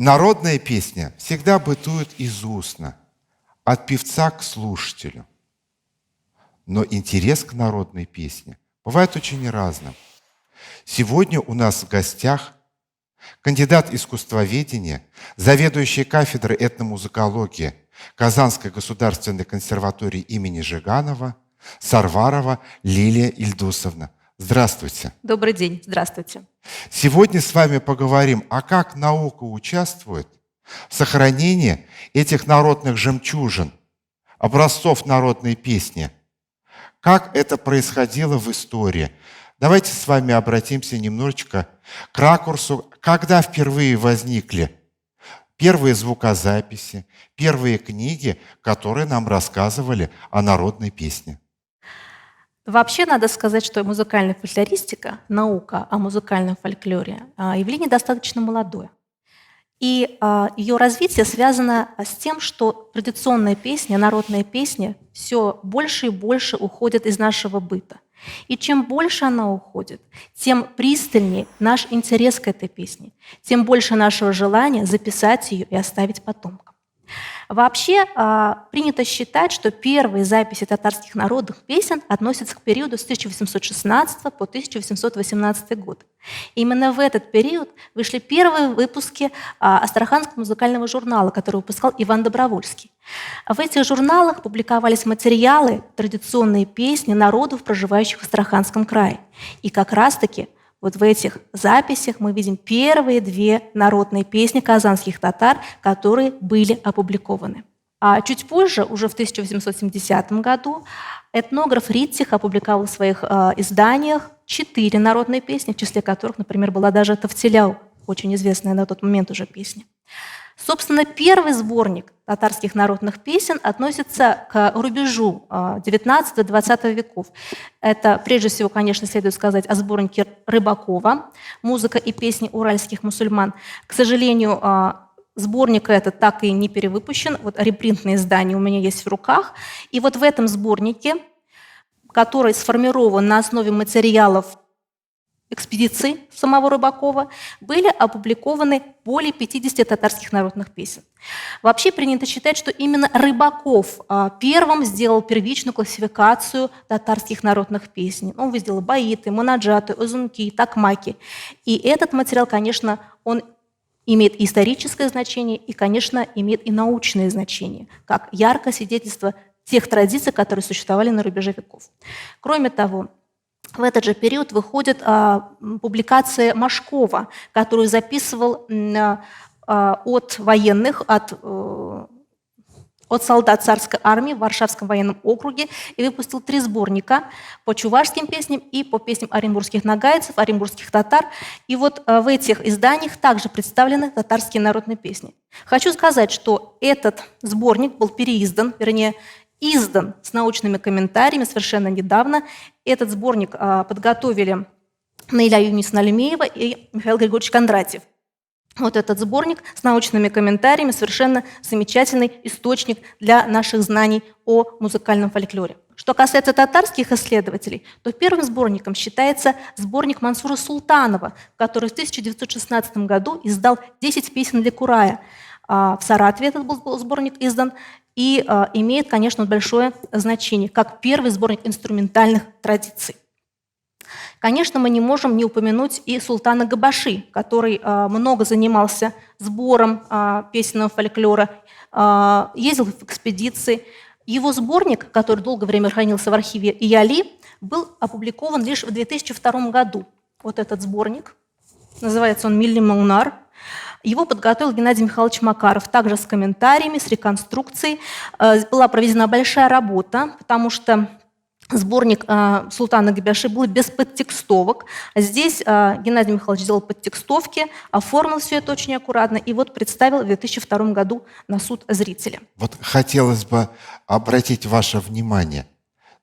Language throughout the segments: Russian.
Народная песня всегда бытует из устно, от певца к слушателю. Но интерес к народной песне бывает очень разным. Сегодня у нас в гостях кандидат искусствоведения, заведующий кафедрой этномузыкологии Казанской государственной консерватории имени Жиганова Сарварова Лилия Ильдусовна. Здравствуйте. Добрый день. Здравствуйте. Сегодня с вами поговорим, как наука участвует в сохранении этих народных жемчужин, образцов народной песни. Как это происходило в истории. Давайте с вами обратимся немножечко к ракурсу, когда впервые возникли первые звукозаписи, первые книги, которые нам рассказывали о народной песне. Вообще надо сказать, что музыкальная фольклористика, наука о музыкальном фольклоре, явление достаточно молодое. И ее развитие связано с тем, что традиционная песня, народная песня все больше и больше уходит из нашего быта. И чем больше она уходит, тем пристальнее наш интерес к этой песне, тем больше нашего желания записать ее и оставить потомкам. Вообще принято считать, что первые записи татарских народных песен относятся к периоду с 1816 по 1818 год. Именно в этот период вышли первые выпуски Астраханского музыкального журнала, который выпускал Иван Добровольский. В этих журналах публиковались материалы, традиционные песни народов, проживающих в Астраханском крае. И как раз-таки вот в этих записях мы видим первые две народные песни казанских татар, которые были опубликованы. А чуть позже, уже в 1870 году, этнограф Риттих опубликовал в своих изданиях 4 народные песни, в числе которых, например, была даже «Тавтеляу», очень известная на тот момент уже песня. Собственно, первый сборник татарских народных песен относится к рубежу XIX-XX веков. Это, прежде всего, конечно, следует сказать о сборнике Рыбакова «Музыка и песни уральских мусульман». К сожалению, сборник этот так и не перевыпущен. Вот репринтное издание у меня есть в руках. И вот в этом сборнике, который сформирован на основе материалов экспедиции самого Рыбакова, были опубликованы более 50 татарских народных песен. Вообще принято считать, что именно Рыбаков первым сделал первичную классификацию татарских народных песен. Он выделил баиты, монаджаты, узунки, такмаки. И этот материал, конечно, он имеет и историческое значение, и, конечно, имеет и научное значение, как яркое свидетельство тех традиций, которые существовали на рубеже веков. Кроме того, в этот же период выходит публикация Машкова, которую записывал от военных, от солдат царской армии в Варшавском военном округе и выпустил 3 сборника по чувашским песням и по песням оренбургских нагайцев, оренбургских татар. И вот в этих изданиях также представлены татарские народные песни. Хочу сказать, что этот сборник был переиздан, вернее, издан с научными комментариями совершенно недавно. Этот сборник подготовили Наиля Юнисовна Алимеева и Михаил Григорьевич Кондратьев. Вот этот сборник с научными комментариями совершенно замечательный источник для наших знаний о музыкальном фольклоре. Что касается татарских исследователей, то первым сборником считается сборник Мансура Султанова, который в 1916 году издал 10 песен для Курая. В Саратове этот был сборник издан и имеет, конечно, большое значение, как первый сборник инструментальных традиций. Конечно, мы не можем не упомянуть и султана Габаши, который много занимался сбором песенного фольклора, ездил в экспедиции. Его сборник, который долгое время хранился в архиве Ияли, был опубликован лишь в 2002 году. Вот этот сборник, называется он «Милли Маунар». Его подготовил Геннадий Михайлович Макаров, также с комментариями, с реконструкцией. Была проведена большая работа, потому что сборник султана Габаши был без подтекстовок. Здесь Геннадий Михайлович сделал подтекстовки, оформил все это очень аккуратно и вот представил в 2002 году на суд зрителя. Вот хотелось бы обратить ваше внимание.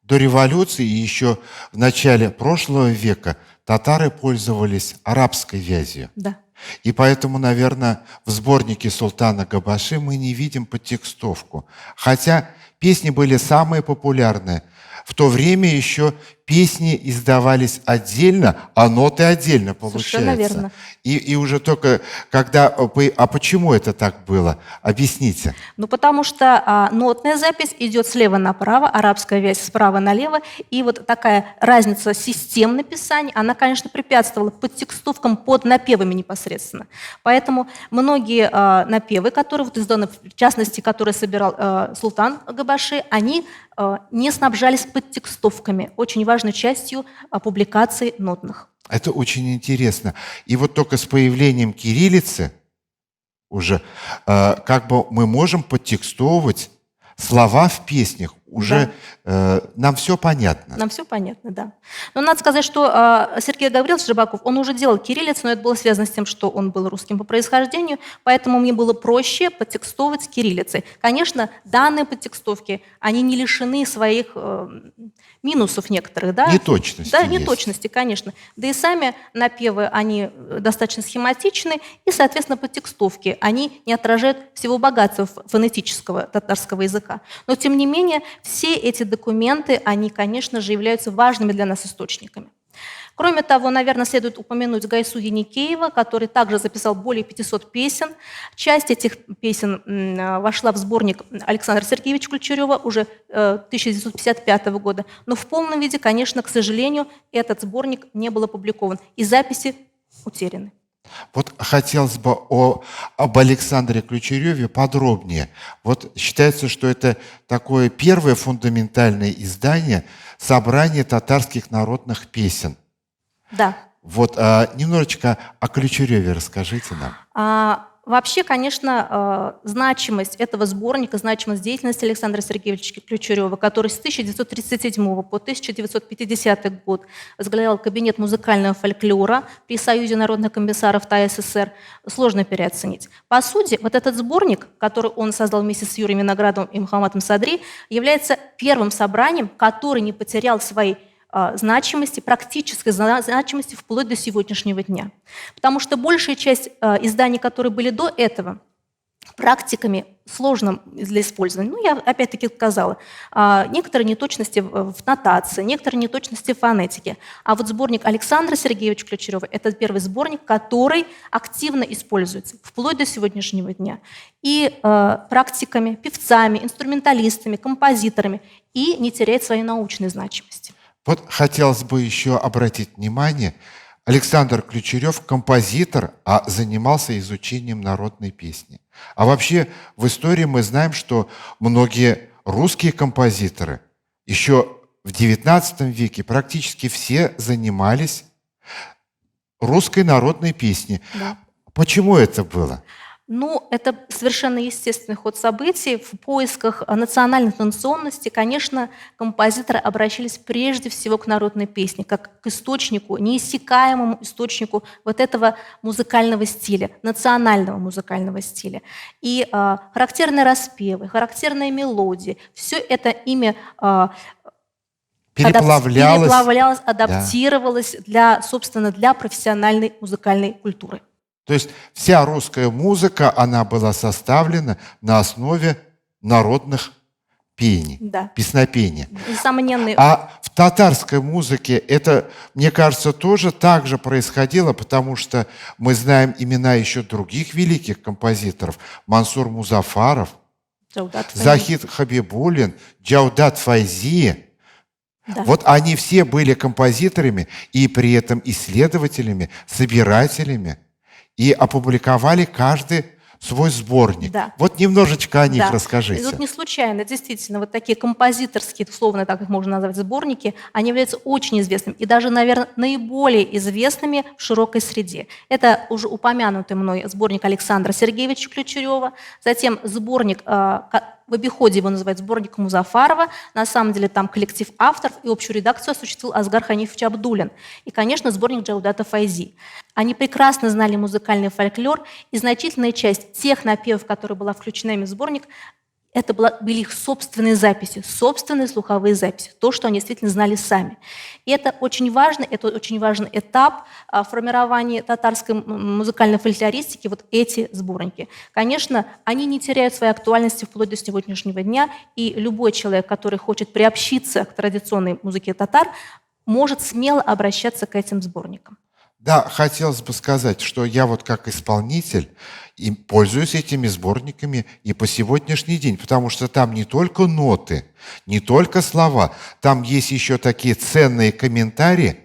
До революции и еще в начале прошлого века татары пользовались арабской вязью. Да. И поэтому, наверное, в сборнике султана Габаши мы не видим подтекстовку. Хотя песни были самые популярные В то время еще песни издавались отдельно, а ноты отдельно, Совершенно получается. верно. И уже только когда... А почему это так было? Объясните. Ну, потому что нотная запись идет слева направо, арабская вязь справа налево, и вот такая разница систем написания, она, конечно, препятствовала подтекстовкам под напевами непосредственно. Поэтому многие напевы, которые вот изданы, в частности, которые собирал Султан Габаши, они не снабжались подтекстовками, очень важной частью публикаций нотных. Это очень интересно. И вот только с появлением кириллицы уже как бы мы можем подтекстовывать слова в песнях. Уже нам все понятно. Нам все понятно, да. Но надо сказать, что Сергей Гаврилович Рыбаков, он уже делал кириллицу, но это было связано с тем, что он был русским по происхождению, поэтому мне было проще подтекстовывать кириллицей. Конечно, данные подтекстовки, они не лишены своих минусов некоторых, да? Неточности Да, есть. неточности, конечно. Да и сами напевы, они достаточно схематичны, и, соответственно, подтекстовки, они не отражают всего богатства фонетического татарского языка. Но, тем не менее, все эти документы, они, конечно же, являются важными для нас источниками. Кроме того, наверное, следует упомянуть Гайсу Еникеева, который также записал более 500 песен. Часть этих песен вошла в сборник Александра Сергеевича Ключерева уже 1955 года. Но в полном виде, конечно, к сожалению, этот сборник не был опубликован, и записи утеряны. Вот хотелось бы об Александре Ключереве подробнее. Вот считается, что это такое первое фундаментальное издание собрания татарских народных песен. Да. Вот немножечко о Ключереве расскажите нам. Вообще, конечно, значимость этого сборника, значимость деятельности Александра Сергеевича Ключерева, который с 1937 по 1950 год возглавлял кабинет музыкального фольклора при Союзе народных комиссаров ТАССР, сложно переоценить. По сути, вот этот сборник, который он создал вместе с Юрием Виноградовым и Мухаммадом Садри, является первым собранием, который не потерял своей значимости, практической значимости вплоть до сегодняшнего дня. Потому что большая часть изданий, которые были до этого, практиками сложным для использования, ну, я опять-таки сказала, некоторые неточности в нотации, некоторые неточности в фонетике. А вот сборник Александра Сергеевича Ключерева – это первый сборник, который активно используется вплоть до сегодняшнего дня. И практиками, певцами, инструменталистами, композиторами, и не теряет своей научной значимости. Вот хотелось бы еще обратить внимание, Александр Ключерев композитор, а занимался изучением народной песни. А вообще в истории мы знаем, что многие русские композиторы еще в XIX веке практически все занимались русской народной песней. Да. Почему это было? Ну, это совершенно естественный ход событий. В поисках национальной традиционности, конечно, композиторы обращались прежде всего к народной песне, как к источнику, неиссякаемому источнику вот этого музыкального стиля, национального музыкального стиля. И характерные распевы, характерные мелодии, все это ими переплавлялось, адаптировалось для, собственно, для профессиональной музыкальной культуры. То есть вся русская музыка, она была составлена на основе народных пений, да. Песнопения. Несомненный. А в татарской музыке это, мне кажется, тоже так же происходило, потому что мы знаем имена еще других великих композиторов. Мансур Музафаров, Захид Хабибуллин, Джаудат Файзи. Да. Вот они все были композиторами и при этом исследователями, собирателями. И опубликовали каждый свой сборник. Да. Вот немножечко о них расскажите. И вот не случайно, действительно, вот такие композиторские, условно так их можно назвать, сборники, они являются очень известными и даже, наверное, наиболее известными в широкой среде. Это уже упомянутый мной сборник Александра Сергеевича Ключерева, затем сборник, в обиходе его называют сборник Музафарова, на самом деле там коллектив авторов, и общую редакцию осуществил Асгар Ханифович Абдуллин. И, конечно, сборник Джаудата Файзи. Они прекрасно знали музыкальный фольклор, и значительная часть тех напевов, которые была включена ими в сборник, были их собственные записи, собственные слуховые записи, то, что они действительно знали сами. И это очень важный этап формирования татарской музыкальной фольклористики, вот эти сборники. Конечно, они не теряют своей актуальности вплоть до сегодняшнего дня, и любой человек, который хочет приобщиться к традиционной музыке татар, может смело обращаться к этим сборникам. Да, хотелось бы сказать, что я вот как исполнитель и пользуюсь этими сборниками и по сегодняшний день, потому что там не только ноты, не только слова, там есть еще такие ценные комментарии.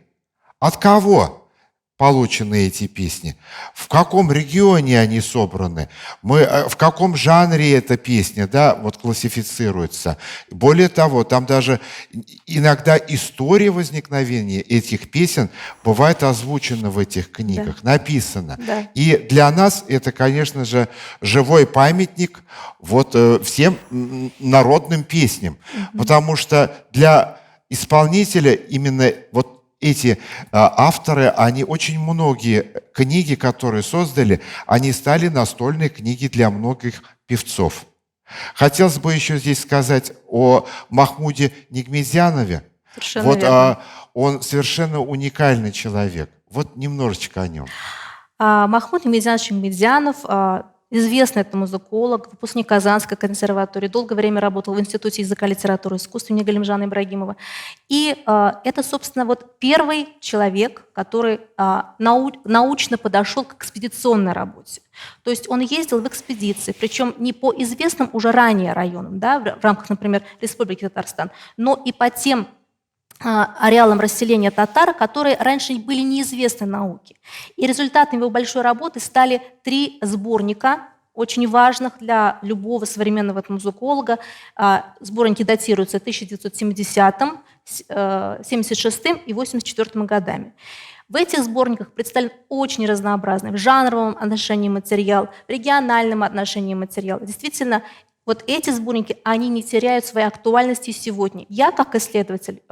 От кого получены эти песни? В каком регионе они собраны? В каком жанре эта песня, да, вот классифицируется? Более того, там даже иногда история возникновения этих песен бывает озвучена в этих книгах, написана. Да. И для нас это, конечно же, живой памятник вот всем народным песням, потому что для исполнителя именно вот эти авторы, они очень многие книги, которые создали, они стали настольной книги для многих певцов. Хотелось бы еще здесь сказать о Махмуде Нигмедзянове. Совершенно Вот верно. он совершенно уникальный человек. Вот немножечко о нем. Махмуд Нигмедзянович Нигмедзянов известный это музыколог, выпускник Казанской консерватории, долгое время работал в Институте языка, литературы и искусства имени Галимжана Ибрагимова. И это, собственно, вот первый человек, который научно подошел к экспедиционной работе. То есть он ездил в экспедиции, причем не по известным уже ранее районам, да, в рамках, например, Республики Татарстан, но и по тем ареалам расселения татар, которые раньше были неизвестны науке. И результатом его большой работы стали 3 сборника, очень важных для любого современного музыколога. Сборники датируются 1970-м, 76-м и 84-м годами. В этих сборниках представлен очень разнообразный в жанровом отношении материал, в региональном отношении материал. Действительно, вот эти сборники, они не теряют своей актуальности сегодня. Я, как исследователь,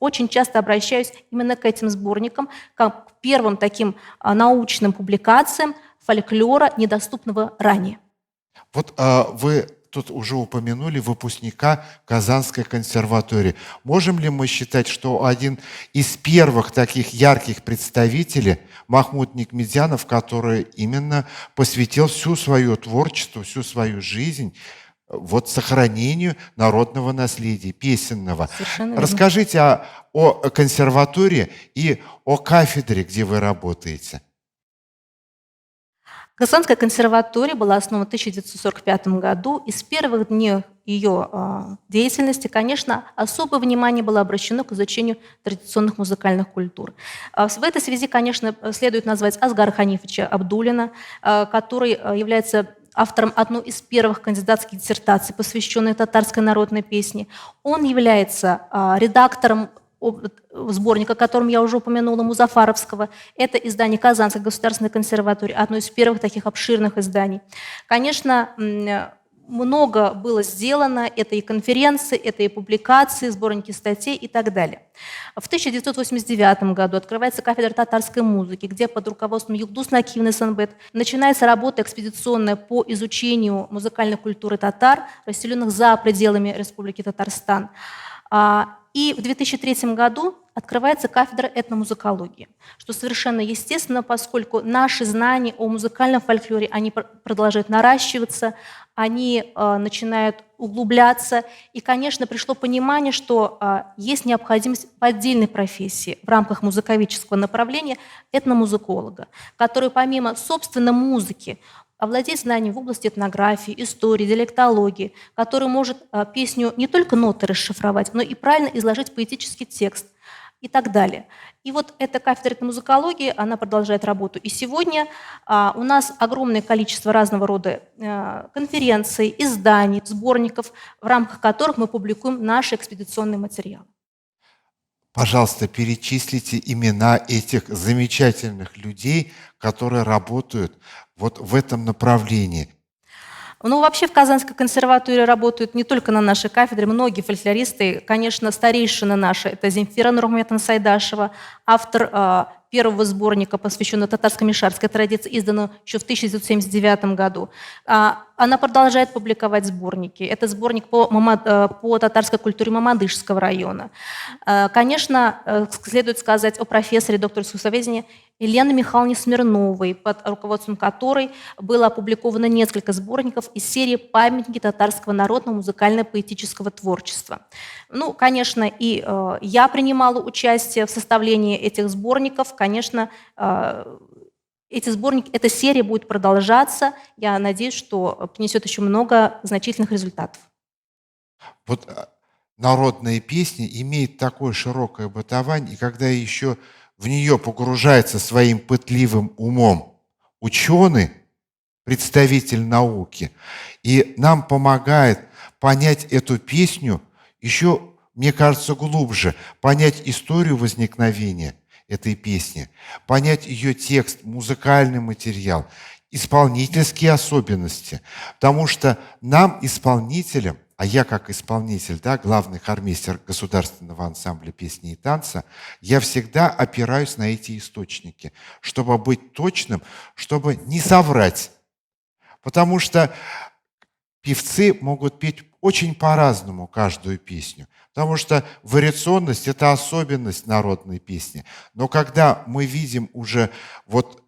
очень часто обращаюсь именно к этим сборникам, как к первым таким научным публикациям фольклора, недоступного ранее. Вот вы тут уже упомянули выпускника Казанской консерватории. Можем ли мы считать, что один из первых таких ярких представителей Махмуд Нигмедзянов, который именно посвятил всю свое творчество, всю свою жизнь вот сохранению народного наследия, песенного? Совершенно верно. Расскажите о консерватории и о кафедре, где вы работаете. Казанская консерватория была основана в 1945 году, и с первых дней ее деятельности, конечно, особое внимание было обращено к изучению традиционных музыкальных культур. В этой связи, конечно, следует назвать Асгара Ханифовича Абдуллина, который является автором одной из первых кандидатских диссертаций, посвященной татарской народной песне. Он является редактором сборника, о котором я уже упомянула, Музафаровского. Это издание Казанской государственной консерватории, одно из первых таких обширных изданий. Конечно, много было сделано, это и конференции, это и публикации, сборники статей и так далее. В 1989 году открывается кафедра татарской музыки, где под руководством Юлдус Накиевны Санбет начинается работа экспедиционная по изучению музыкальной культуры татар, расселенных за пределами Республики Татарстан. И в 2003 году открывается кафедра этномузыкологии, что совершенно естественно, поскольку наши знания о музыкальном фольклоре, они продолжают наращиваться, они начинают углубляться. И, конечно, пришло понимание, что есть необходимость в отдельной профессии в рамках музыковедческого направления этномузыколога, который помимо, собственно, музыки овладеть знанием в области этнографии, истории, диалектологии, который может песню не только ноты расшифровать, но и правильно изложить поэтический текст и так далее. И вот эта кафедра этномузыкологии, она продолжает работу. И сегодня у нас огромное количество разного рода конференций, изданий, сборников, в рамках которых мы публикуем наши экспедиционные материалы. Пожалуйста, перечислите имена этих замечательных людей, которые работают вот в этом направлении. Ну, вообще в Казанской консерватории работают не только на нашей кафедре, многие фольклористы. Конечно, старейшина наша — это Земфира Нурмухаметовна Сайдашева, автор первого сборника, посвященного татарско-мишарской традиции, изданного еще в 1979 году. Она продолжает публиковать сборники. Это сборник по татарской культуре Мамадышского района. Конечно, следует сказать о профессоре, докторе искусствоведения Елене Михайловне Смирновой, под руководством которой было опубликовано несколько сборников из серии «Памятники татарского народного музыкально-поэтического творчества». Ну, конечно, и я принимала участие в составлении этих сборников. Конечно, эти сборники, эта серия будет продолжаться. Я надеюсь, что принесет еще много значительных результатов. Вот народная песня имеет такое широкое бытование, и когда еще в нее погружается своим пытливым умом ученый, представитель науки, и нам помогает понять эту песню еще, мне кажется, глубже, понять историю возникновения этой песни, понять ее текст, музыкальный материал, исполнительские особенности. Потому что нам, исполнителям, а я как исполнитель, да, главный хормейстер Государственного ансамбля песни и танца, я всегда опираюсь на эти источники, чтобы быть точным, чтобы не соврать. Потому что певцы могут петь очень по-разному каждую песню. Потому что вариационность – это особенность народной песни. Но когда мы видим уже, вот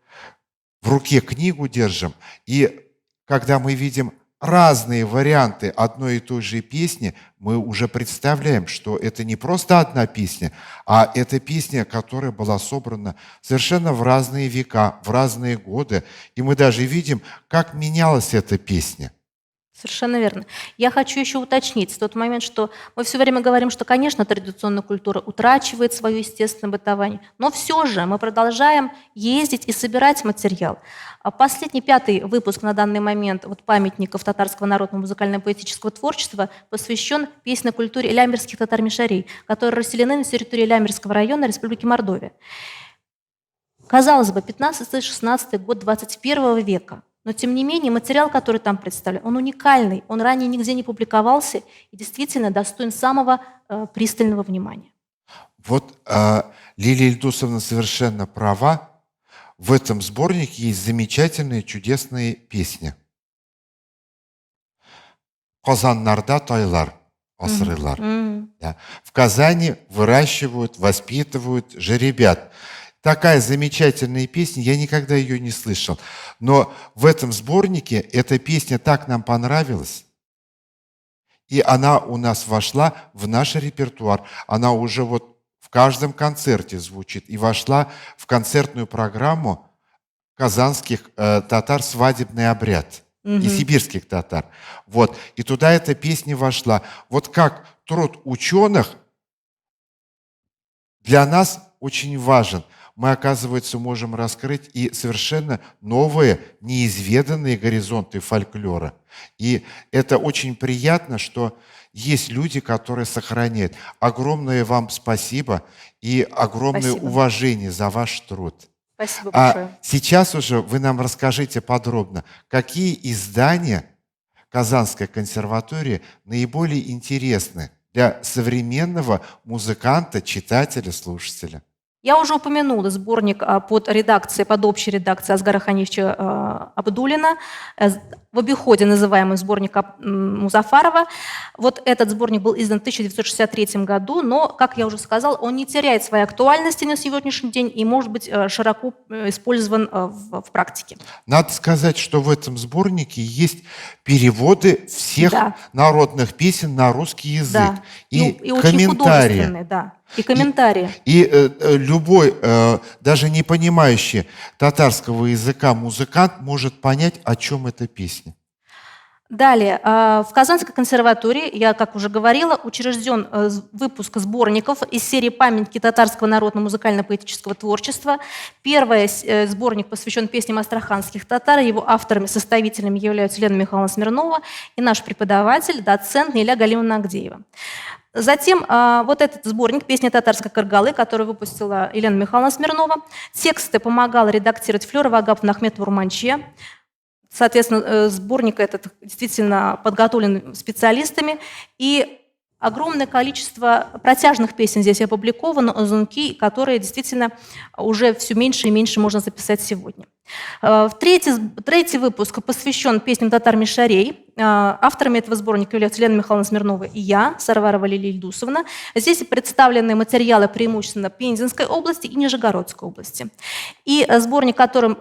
в руке книгу держим, и когда мы видим разные варианты одной и той же песни, мы уже представляем, что это не просто одна песня, а это песня, которая была собрана совершенно в разные века, в разные годы. И мы даже видим, как менялась эта песня. Совершенно верно. Я хочу еще уточнить тот момент, что мы все время говорим, что, конечно, традиционная культура утрачивает свое естественное бытование, но все же мы продолжаем ездить и собирать материал. Последний, 5-й выпуск на данный момент памятников татарского народного музыкально-поэтического творчества посвящен песенной культуре лямерских татар-мишарей, которые расселены на территории Лямерского района Республики Мордовия. Казалось бы, 15-16 год 21 века. Но, тем не менее, материал, который там представлен, он уникальный, он ранее нигде не публиковался и действительно достоин самого пристального внимания. Вот Лилия Ильдусовна совершенно права. В этом сборнике есть замечательные, чудесные песни. «Казаннарда тайлар», «Асрылар». Да. В Казани выращивают, воспитывают жеребят. Такая замечательная песня, я никогда ее не слышал. Но в этом сборнике эта песня так нам понравилась, и она у нас вошла в наш репертуар. Она уже вот в каждом концерте звучит и вошла в концертную программу казанских татар «Свадебный обряд» и сибирских татар. Вот. И туда эта песня вошла. Вот как труд ученых для нас очень важен. Мы, оказывается, можем раскрыть и совершенно новые, неизведанные горизонты фольклора. И это очень приятно, что есть люди, которые сохраняют. Огромное вам спасибо и огромное уважение за ваш труд. Спасибо большое. А сейчас уже вы нам расскажите подробно, какие издания Казанской консерватории наиболее интересны для современного музыканта, читателя, слушателя. Я уже упомянула сборник под общей редакцией Асгара Ханифовича Абдуллина, в обиходе называемый сборник Музафарова. Вот этот сборник был издан в 1963 году, но, как я уже сказала, он не теряет своей актуальности на сегодняшний день и может быть широко использован в практике. Надо сказать, что в этом сборнике есть переводы всех народных песен на русский язык. Да. И очень художественные, да. И комментарии. И любой, даже не понимающий татарского языка музыкант может понять, о чем эта песня. Далее, в Казанской консерватории, я, как уже говорила, учрежден выпуск сборников из серии «Памятники татарского народного музыкально-поэтического творчества». Первый сборник посвящен песням астраханских татар. Его авторами-составителями являются Лена Михайловна Смирнова и наш преподаватель, доцент Неля Галимовна Агдеева. Затем вот этот сборник «Песни татарской Каргалы», который выпустила Елена Михайловна Смирнова. Тексты помогала редактировать Флёра Вагаповна Ахметова Урманче. Соответственно, сборник этот действительно подготовлен специалистами, и огромное количество протяжных песен здесь опубликовано, звонки, которые действительно уже все меньше и меньше можно записать сегодня. Третий выпуск посвящен песням татар-мишарей. Авторами этого сборника являются Лена Михайловна Смирнова и я, Сарварова Лилия Ильдусовна. Здесь представлены материалы преимущественно Пензенской области и Нижегородской области. И сборник, которым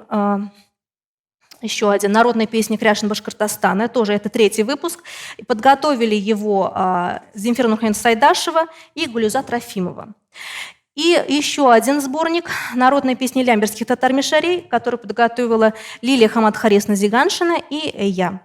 еще один «Народные песни Кряшин Башкортостана», тоже это третий выпуск. И подготовили его Земфира Нурхаевна Сайдашева и Гулюза Трофимова. И еще один сборник «Народные песни лямберских татар-мишарей», который подготовила Лилия Хамадхаресна Зиганшина и я.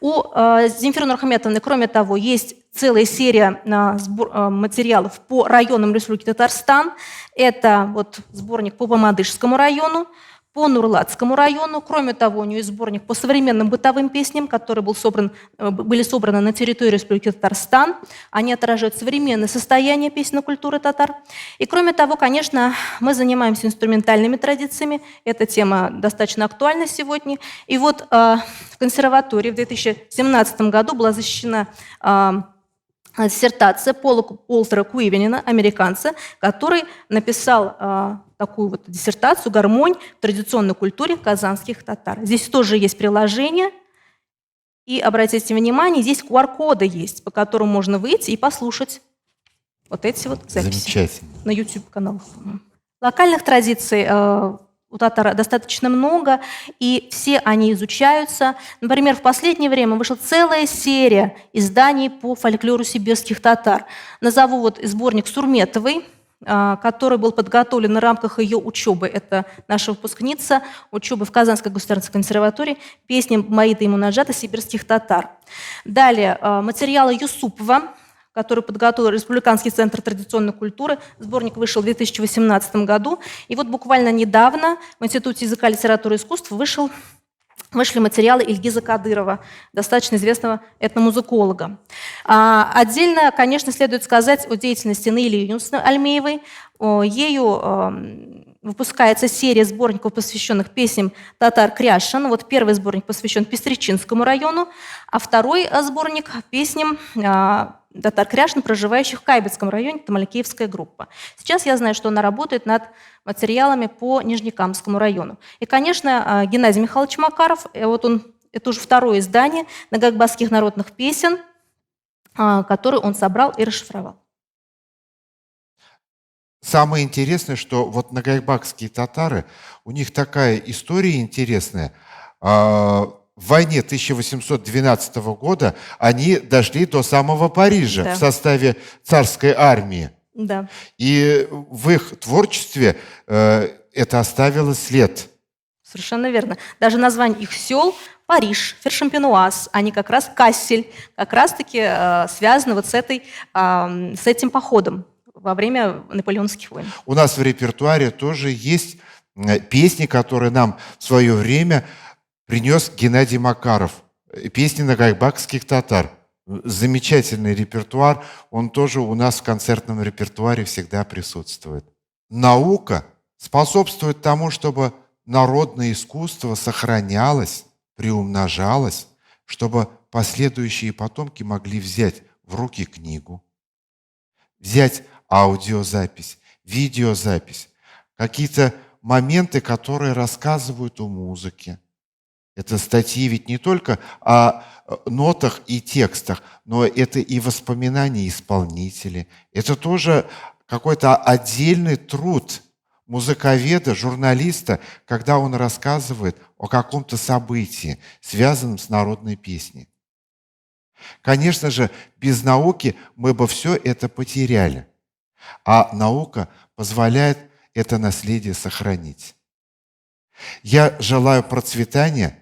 У Земфиры Нурхаметовны, кроме того, есть целая серия материалов по районам Республики Татарстан. Это вот сборник по Бамадышскому району, по Нурлатскому району. Кроме того, у нее есть сборник по современным бытовым песням, которые были собраны на территории Республики Татарстан. Они отражают современное состояние песенной культуры татар. И кроме того, конечно, мы занимаемся инструментальными традициями. Эта тема достаточно актуальна сегодня. И вот в консерватории в 2017 году была защищена диссертация Пола Уолтера Куивенина, американца, который написал такую вот диссертацию «Гармонь в традиционной культуре казанских татар». Здесь тоже есть приложение. И обратите внимание, здесь QR-коды есть, по которым можно выйти и послушать вот эти вот записи. Замечательно. На YouTube-каналах. Локальных традиций у татар достаточно много, и все они изучаются. Например, в последнее время вышла целая серия изданий по фольклору сибирских татар. Назову вот сборник Сурметовой, который был подготовлен в рамках ее учебы. Это наша выпускница учебы в Казанской государственной консерватории «Песни Маида и Мунаджата сибирских татар». Далее материалы Юсупова, который подготовил Республиканский центр традиционной культуры. Сборник вышел в 2018 году. И вот буквально недавно в Институте языка, литературы и искусств вышли материалы Ильгиза Кадырова, достаточно известного этномузыколога. Отдельно, конечно, следует сказать о деятельности Наили Юнусовны Альмеевой. Ею выпускается серия сборников, посвященных песням татар Кряшин. Вот первый сборник посвящен Пестричинскому району, а второй сборник песням татар Кряшин, проживающих в Кайбецком районе, это Маликеевская группа. Сейчас я знаю, что она работает над материалами по Нижнекамскому району. И, конечно, Геннадий Михайлович Макаров, это уже второе издание нагайбакских народных песен, которые он собрал и расшифровал. Самое интересное, что вот нагайбакские татары, у них такая история интересная. В войне 1812 года они дошли до самого Парижа, Да. в составе царской армии. Да. И в их творчестве это оставило след. Совершенно верно. Даже название их сел Париж, Фершампенуаз, они как раз Кассель, как раз-таки связаны вот с этим походом во время наполеонских войн. У нас в репертуаре тоже есть песни, которые нам в свое время принес Геннадий Макаров. Песни нагайбакских татар. Замечательный репертуар, он тоже у нас в концертном репертуаре всегда присутствует. Наука способствует тому, чтобы народное искусство сохранялось, приумножалось, чтобы последующие потомки могли взять в руки книгу, взять аудиозапись, видеозапись, какие-то моменты, которые рассказывают о музыке. Это статьи ведь не только о нотах и текстах, но это и воспоминания исполнителей. Это тоже какой-то отдельный труд музыковеда, журналиста, когда он рассказывает о каком-то событии, связанном с народной песней. Конечно же, без науки мы бы все это потеряли, а наука позволяет это наследие сохранить. Я желаю процветания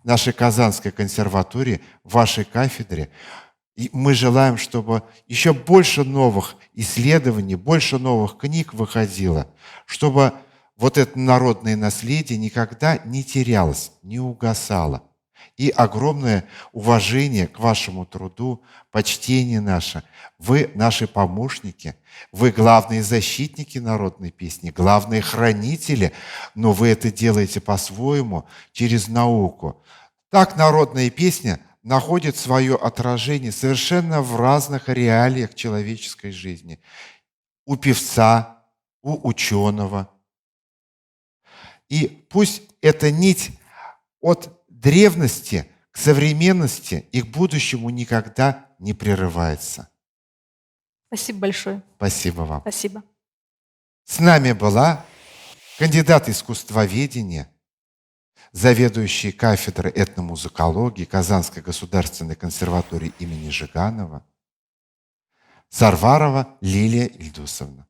нашей Казанской консерватории, вашей кафедре. И мы желаем, чтобы еще больше новых исследований, больше новых книг выходило, чтобы вот это народное наследие никогда не терялось, не угасало. И огромное уважение к вашему труду, почтение наше. Вы наши помощники, вы главные защитники народной песни, главные хранители, но вы это делаете по-своему, через науку. Так народная песня находит свое отражение совершенно в разных реалиях человеческой жизни. У певца, у ученого. И пусть эта нить от древности к современности и к будущему никогда не прерывается. Спасибо большое. Спасибо вам. Спасибо. С нами была кандидат искусствоведения, заведующий кафедрой этномузыкологии Казанской государственной консерватории имени Жиганова Сарварова Лилия Ильдусовна.